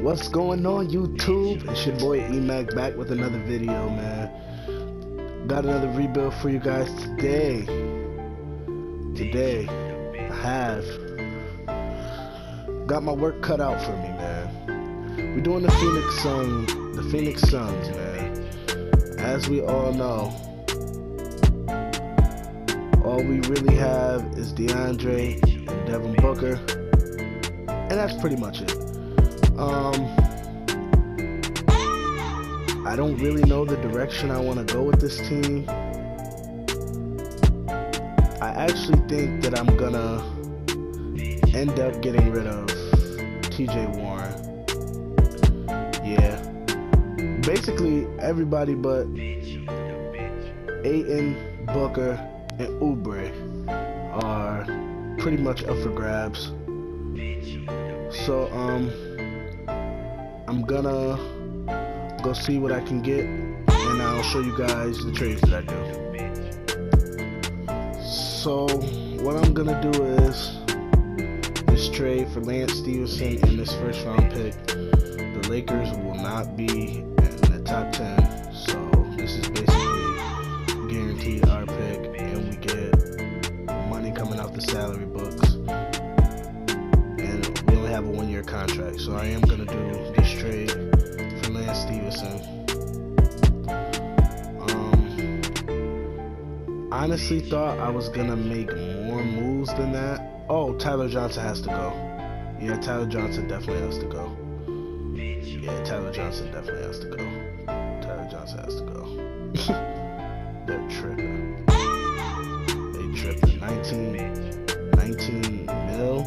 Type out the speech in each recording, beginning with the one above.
What's going on, YouTube? It's your boy E-Mac back with another video, man. Got another rebuild for you guys today. I have got my work cut out for me, man. We're doing the Phoenix Suns, man. As we all know, all we really have is DeAndre and Devin Booker, and that's pretty much it. I don't really know the direction I want to go with this team. I actually think that I'm gonna end up getting rid of TJ Warren. Yeah, basically everybody but Ayton, Booker, and Oubre are pretty much up for grabs. So I'm gonna go see what I can get, and I'll show you guys the trades that I do. So what I'm gonna do is this trade for Lance Stephenson and this first round pick. The Lakers will not be in the top 10, so this is basically guaranteed our pick, and we get money coming off the salary books, and we only have a 1-year contract. So I am gonna do this trade for Lance Stephenson. Honestly thought I was gonna make more moves than that. Oh, Tyler Johnson has to go. Yeah, Tyler Johnson definitely has to go. Yeah, Tyler Johnson definitely has to go. Tyler Johnson has to go. They're tripping. They tripping. 19 mil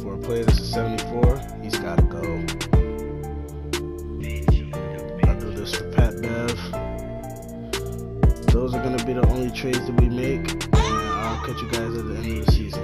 for a player that's a 74. He's gotta go. I'll do this for Pat Bev. Those are gonna be the only trades that we make, and I'll catch you guys at the end of the season.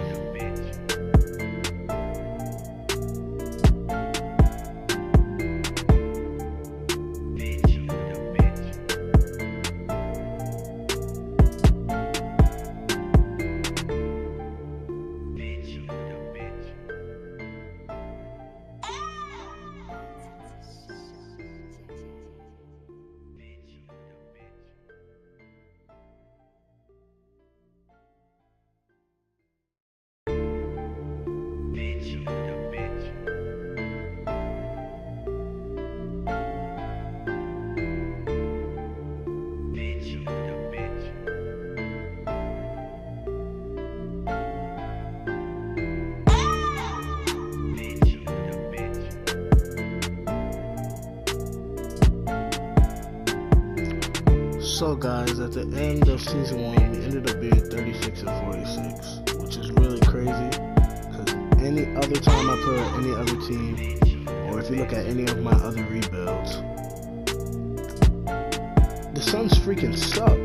So guys, at the end of season 1, we ended up being 36-46, which is really crazy, because any other time I play with any other team, or if you look at any of my other rebuilds, the Suns freaking suck.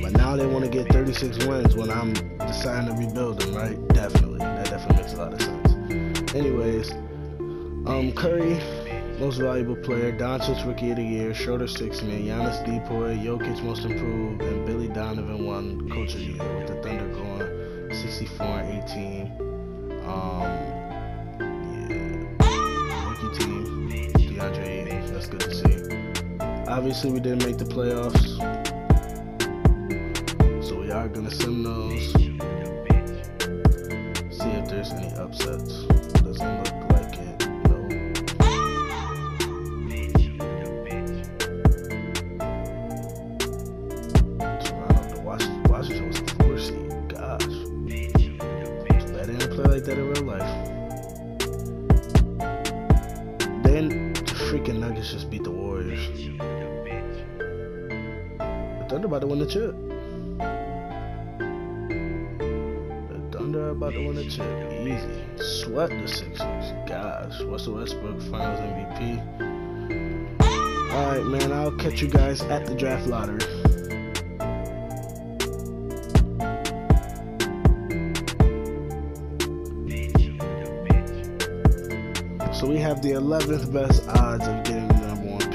But now they want to get 36 wins when I'm deciding to rebuild them, right? Definitely. That definitely makes a lot of sense. Anyways, Curry, most valuable player, Doncic Rookie of the Year, Schroeder 6-man, Giannis Depoy, Jokic Most Improved, and Billy Donovan won Coach of the Year, with the Thunder going 64-18. Yeah, rookie team, DeAndre Ayton, that's good to see. Obviously, we didn't make the playoffs, so we are gonna sim those. See if there's any upsets. Doesn't look like it. Washington was a 4 seed. Gosh. Too bad they didn't play like that in real life. Then the freaking Nuggets just beat the Warriors. The Thunder about to win the chip. Easy. Sweat the Sixers. Gosh. Russell Westbrook, Finals MVP. Alright, man. I'll catch you guys at the draft lottery. So we have the 11th best odds of getting the number 1 pick.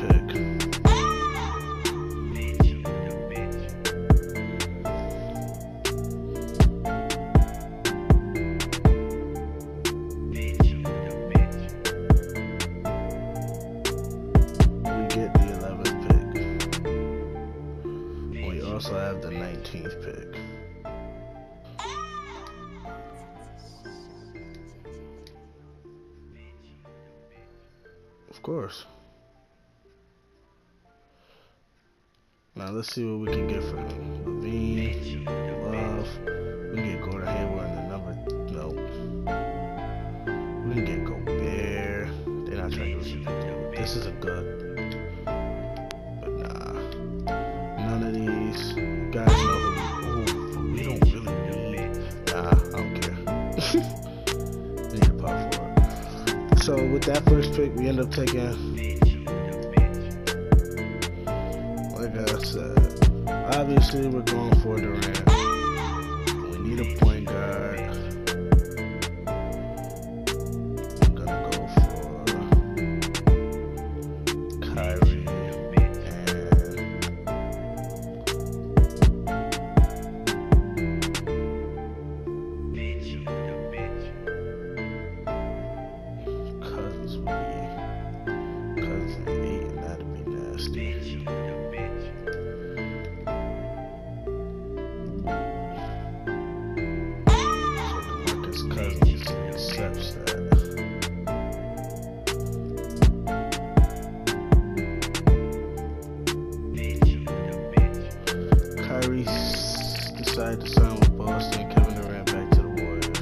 Of course. Now let's see what we can get for him. Levine, Love. We can get Gordon Hayward in the number. No. We can get Gobert. They're not trying to do anything. This is a good. But nah. None of these. You guys know who we don't really need. Nah, I don't care. Need a power forward. So with that first pick, we end up taking. Like I said, obviously we're going for Durant. We need a point guard. I'm gonna go for Kyrie and Cousins would be Cousins at 8, and that'd be nasty. Cousins accepts that. Kyrie decided to sign with Boston. Kevin Durant back to the Warriors.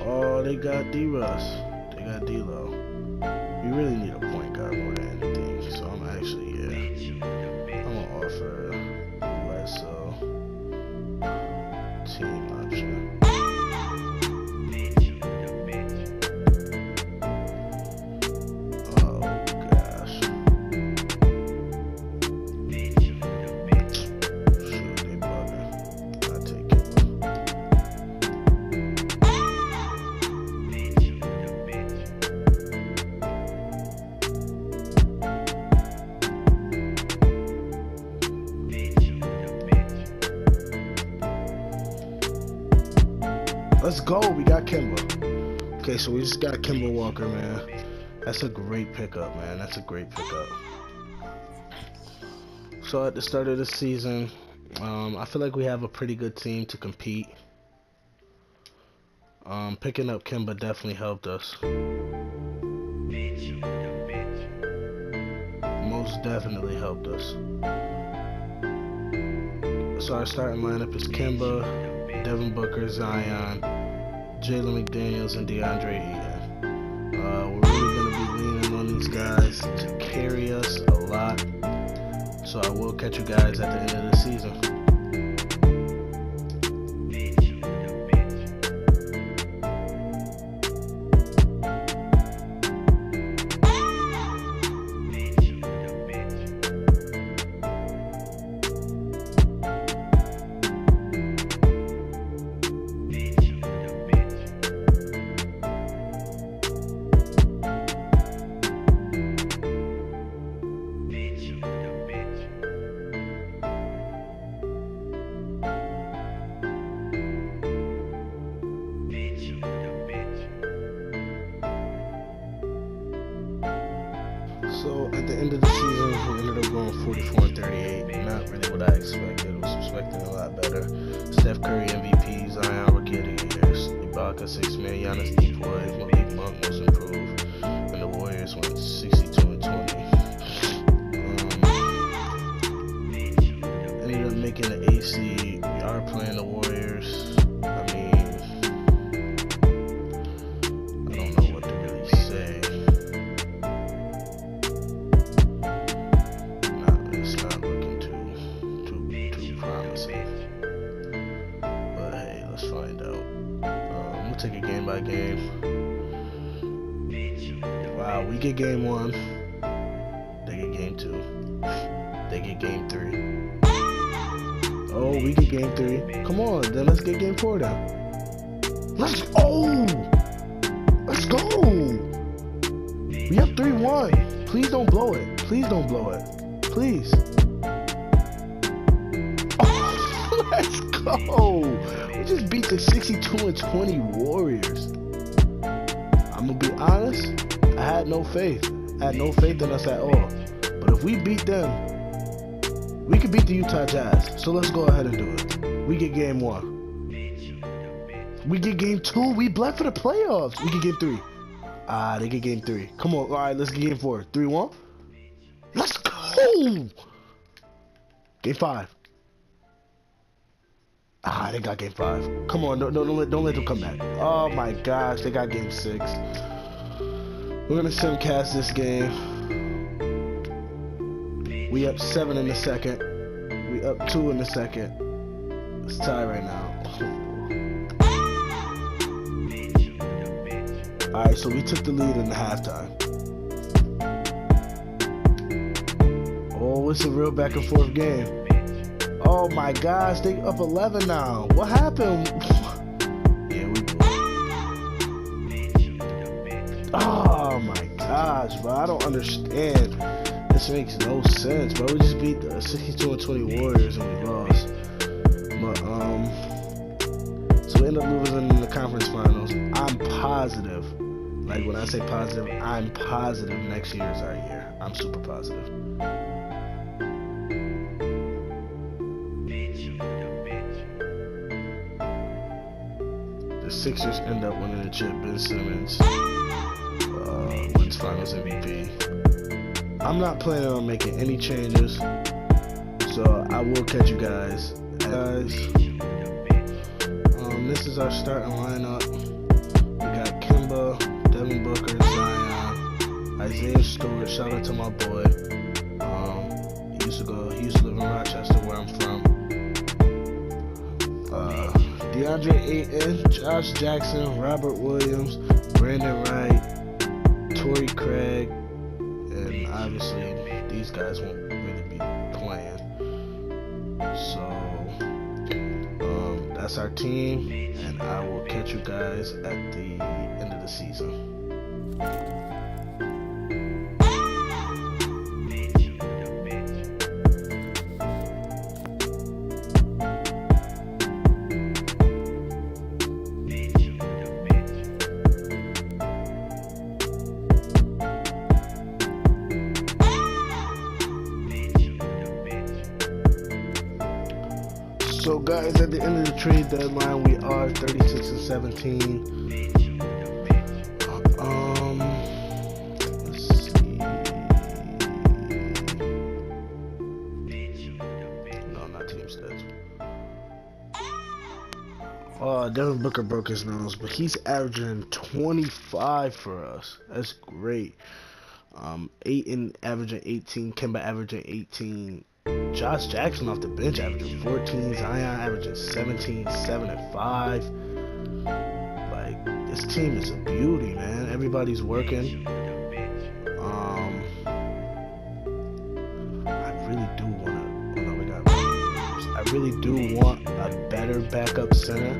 Oh, they got D-Russ. They got D-Lo. We really need a point guard more than anything. So I'm actually, I'm gonna offer Bledsoe team option. Oh gosh. Shoot, they bugging. I take it. Let's go. We got Kemba. Okay, so we just got Kemba Walker, man. That's a great pickup, man. That's a great pickup. So at the start of the season, I feel like we have a pretty good team to compete. Picking up Kemba definitely helped us. Most definitely helped us. So our starting lineup is Kemba, Devin Booker, Zion, Jalen McDaniels, and DeAndre Ayton. We're really going to be leaning on these guys to carry us a lot. So I will catch you guys at the end of the season. So at the end of the season, we ended up going 44 and 38. Not really what I expected. I was expecting a lot better. Steph Curry MVP, Zion Rookie of the Year, Ibaka 6 man, Giannis Depoy, Malik Monk most improved, and the Warriors went 62 and 20. Ended up making the AC. We are playing the Warriors. I mean, I don't know what to really say. It's not looking too promising. But hey, let's find out. We'll take it game by game. Wow, we get game 1. They get game 2. They get game 3. Oh, we get game 3. Come on, then let's get game 4 then. Let's go! Let's go! We have 3-1. Please don't blow it. Please don't blow it. Please. Oh, let's go! We just beat the 62 and 20 Warriors. I'm gonna be honest, I had no faith. I had no faith in us at all. But if we beat them, we could beat the Utah Jazz. So let's go ahead and do it. We get game 1. We get game 2. We bled for the playoffs. We get game 3. They get game 3. Come on. All right, let's get game 4. 3-1. Let's go. Game 5. They got game 5. Come on, don't let them come back. Oh my gosh, they got game 6. We're gonna simcast this game. We up 7 in the second. We up 2 in the second. It's tied right now. Alright, so we took the lead in the halftime. Oh, it's a real back and forth game. Oh my gosh, they up 11 now. What happened? Yeah, we blew. Oh my gosh, bro. I don't understand. This makes no sense, bro. We just beat the 62-20 Warriors and we lost. But, so we end up losing in the conference finals. I'm positive. Like, when I say positive, I'm positive next year is our year. I'm super positive. The Sixers end up winning the chip. Ben Simmons wins Finals MVP. I'm not planning on making any changes, so I will catch you guys. This is our starting lineup. We got Kemba, Devin Booker, Zion, Isaiah Stewart. Shout out to my boy. He used to live in Rochester, where I'm from. DeAndre Ayton, Josh Jackson, Robert Williams, Brandon Wright, Torrey Craig, and obviously these guys won't really be playing. So that's our team, and I will catch you guys at the end of the season. So guys, at the end of the trade deadline, we are 36-17. Let's see. No, not team stats. Devin Booker broke his nose, but he's averaging 25 for us. That's great. Ayton averaging 18, Kemba averaging 18. Josh Jackson off the bench averaging 14, Zion averaging 17, 7 and 5. Like, this team is a beauty, man. Everybody's working. I really do want a better backup center,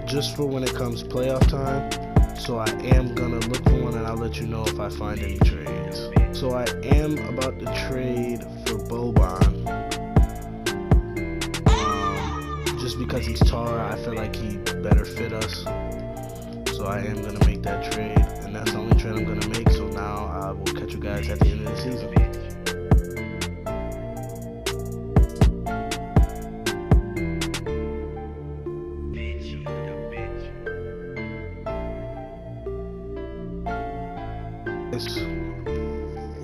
just for when it comes playoff time. So I am gonna look for one, and I'll let you know if I find any trades. So I am about to trade for Boban. Just because he's taller, I feel like he better fit us. So I am gonna make that trade, and that's the only trade I'm gonna make. So now I will catch you guys at the end of the season.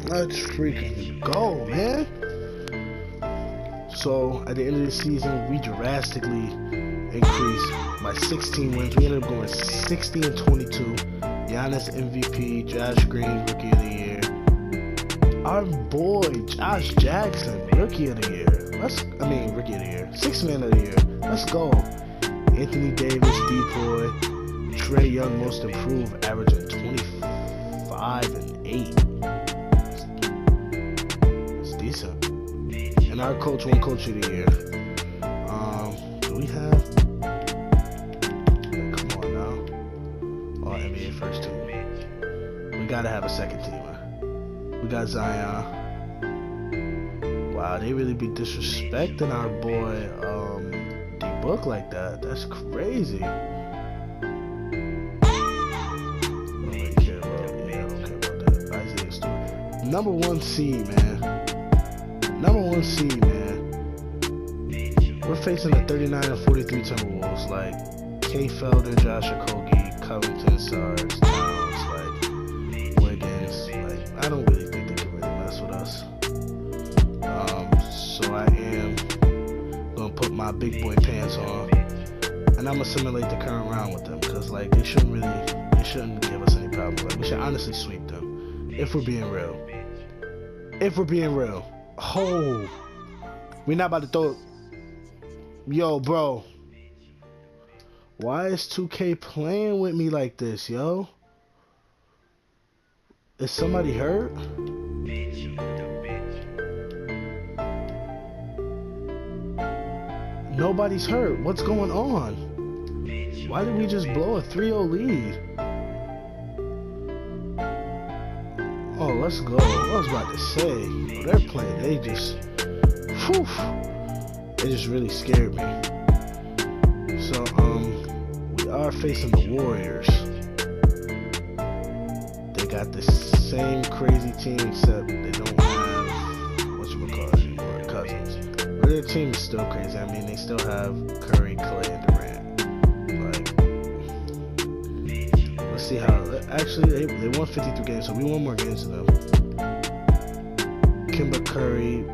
Let's freaking go, man. So at the end of the season, we drastically increased by 16 wins. We ended up going 60-22. Giannis MVP, Josh Green Rookie of the Year. Our boy Josh Jackson Rookie of the Year. Rookie of the Year. Sixth Man of the Year. Let's go. Anthony Davis, D-Boy, Trae Young Most Improved, averaging 25 and 8. It's decent. And our coach won Coach of the Year. Do we have? Come on now. All NBA first team. We gotta have a second teamer. We got Zion. Wow, they really be disrespecting our boy D-Book like that. That's crazy. I don't really care number one seed, man. Number one seed, man. We're facing the 39-43 Timberwolves, like K. Felder, Josh Okogie, Covington, Sarge, Towns, like Wiggins. Like, I don't really think they can really mess with us. So I am gonna put my big boy pants on, and I'm gonna simulate the current round with them, because like they shouldn't give us any problems. Like, we should honestly sweep them, if we're being real. If we're being real. Oh, we're not about to throw. Yo, bro. Why is 2K playing with me like this, yo? Is somebody hurt? Nobody's hurt. What's going on? Why did we just blow a 3-0 lead? Oh, let's go. I was about to say, they're playing. They just, whew, it just really scared me. So, we are facing the Warriors. They got the same crazy team, except they don't have whatchamacallit anymore, Cousins. But their team is still crazy. I mean, they still have Curry, Clay, and Durant. Like, let's see how. Actually, they won 53 games, so we won more games than them. Kimba Curry,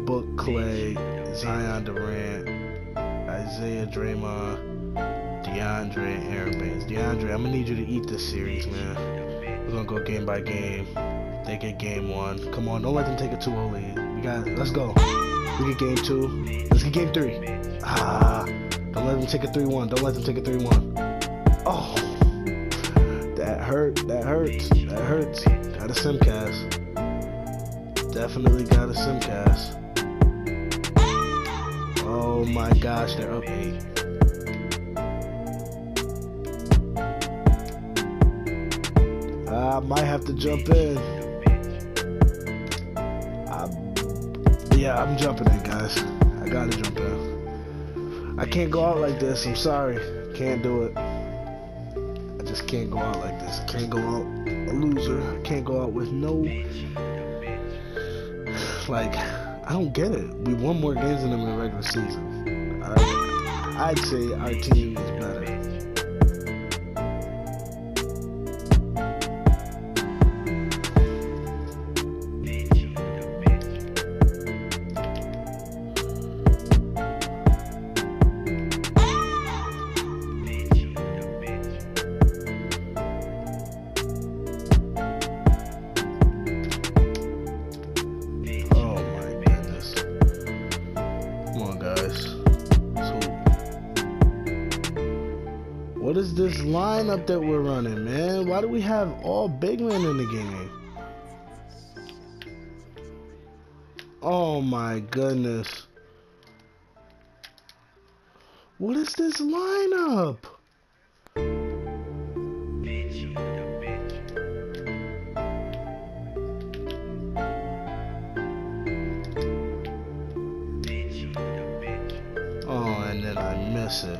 Book Clay, Zion Durant, Isaiah Draymond, DeAndre, and Aaron Baines. DeAndre, I'm gonna need you to eat this series, man. We're gonna go game by game. They get game 1. Come on, don't let them take a 2-0 lead. We got it. Let's go. We get game 2. Let's get game 3. Don't let them take a 3-1. Don't let them take a 3-1. Oh, that hurt. That hurts. That hurts. Got a Simcast. Definitely got a Simcast. Oh my gosh, they're up 8. I might have to jump in. Yeah, I'm jumping in, guys. I gotta jump in. I can't go out like this. I'm sorry. Can't do it. I just can't go out like this. Can't go out a loser. I can't go out with no... Like, I don't get it. We won more games than them in the regular season. I'd say our team is better. What is this lineup that we're running, man? Why do we have all big men in the game? Oh my goodness. What is this lineup? Oh, and then I miss it.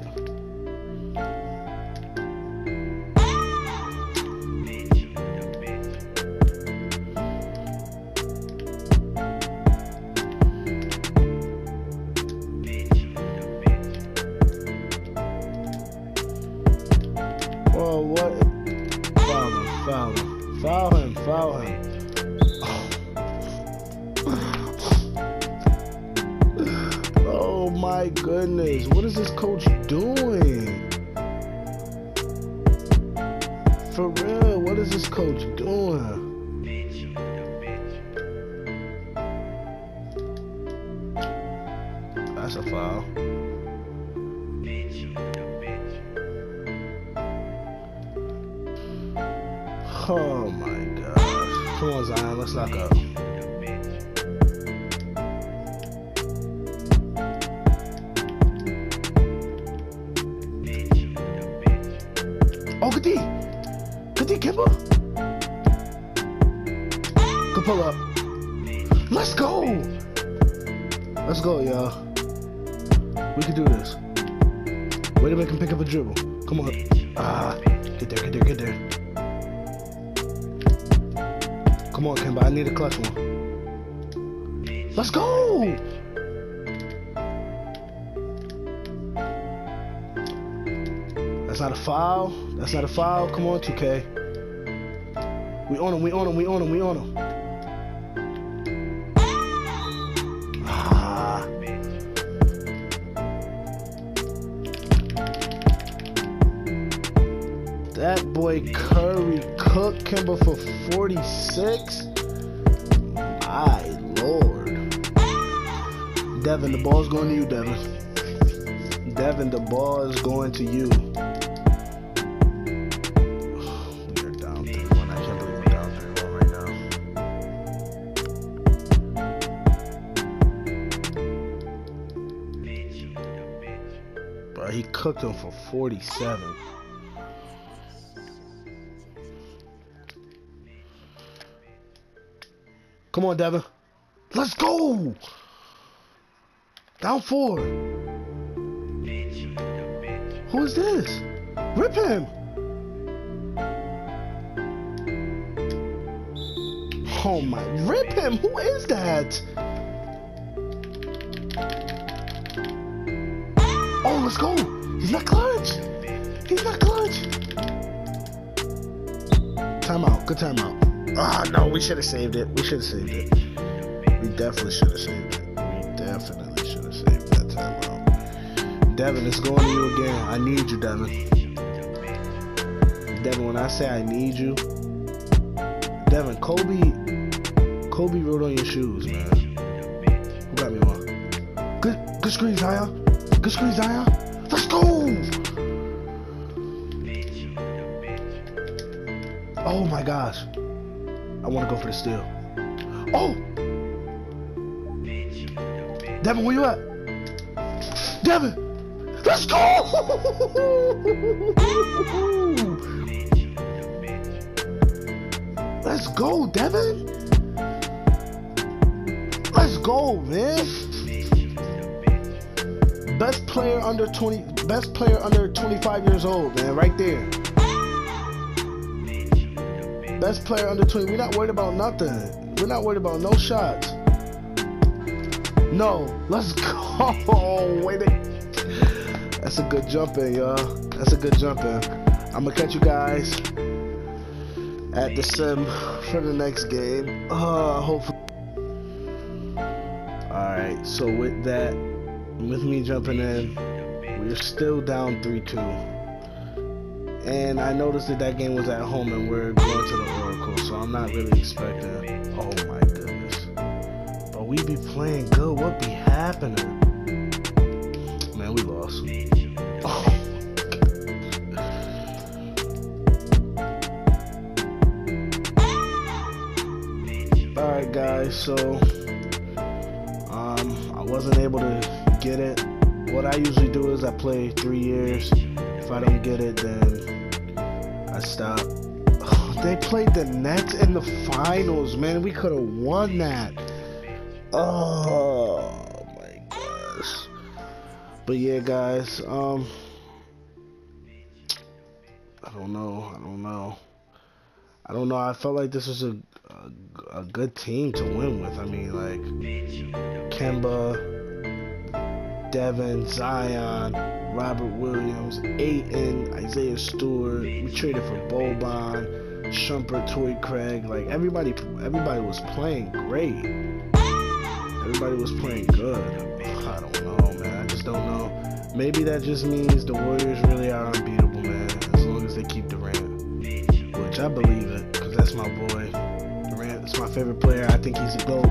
Oh, what? Foul him. Oh my goodness, what is this coach doing? For real, what is this coach doing? That's a foul. Oh my gosh. Come on, Zion, let's lock up. Oh, good D. Good D, Kimba. Good pull up. Let's go. Let's go, y'all. We can do this. Way to make him pick up a dribble. Come on. Get there. Come on, Kemba. I need a clutch one. Let's go! That's not a foul. That's not a foul. Come on, 2K. We on him. We on him. We on him. We on him. Ah. That boy Curry cooked Kemba for 46. My Lord. Devin, the ball's going to you, Devin. Devin, the ball is going to you. We're down 3-1. I can't believe we're down 3-1 right now. Bro, he cooked him for 47. Come on, Devin. Let's go! Down 4. Who is this? Rip him! Oh my, rip him! Who is that? Oh, let's go! He's not clutch! He's not clutch! Timeout, good timeout. Ah, no, we should have saved it. We should have saved it. We definitely should have saved it. We definitely should have saved that timeout. Devin, it's going to you again. I need you, Devin. Devin, when I say I need you, Devin, Kobe wrote on your shoes, man. Who got me one? Good screen, Zion. Good screen, Zion. Let's go! Oh my gosh. I want to go for the steal. Oh! Devin, where you at? Devin! Let's go! Let's go, Devin! Let's go, man! Best player under 25 years old, man, right there. Best player under 20. We're not worried about nothing. We're not worried about no shots. No. Let's go. Wait a... That's a good jump in, y'all. That's a good jump in. I'm going to catch you guys at the sim for the next game. Hopefully. Alright, so with that, with me jumping in, we're still down 3-2. And I noticed that game was at home and we're going to the Oracle, so I'm not really expecting. Oh my goodness. But we be playing good. What be happening? Man, we lost. Oh. Alright guys, so I wasn't able to get it. What I usually do is I play 3 years. If I don't get it, then I stop. Oh, they played the Nets in the finals, man. We could have won that. Oh my gosh. But yeah, guys. I don't know. I felt like this was a good team to win with. I mean, like Kemba, Devin, Zion, Robert Williams, Ayton, Isaiah Stewart. We traded for Boban, Shumpert, Torrey Craig. Like everybody was playing great. Everybody was playing good. I don't know, man. I just don't know. Maybe that just means the Warriors really are unbeatable, man. As long as they keep Durant, which I believe it, because that's my boy. Durant is my favorite player. I think he's a GOAT.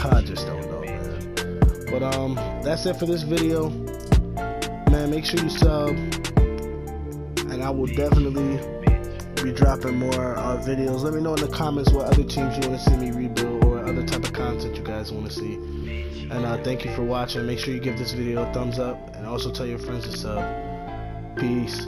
I just don't know, man. But that's it for this video, man. Make sure you sub, and I will definitely be dropping more videos. Let me know in the comments what other teams you want to see me rebuild or other type of content you guys want to see. And thank you for watching. Make sure you give this video a thumbs up and also tell your friends to sub. Peace.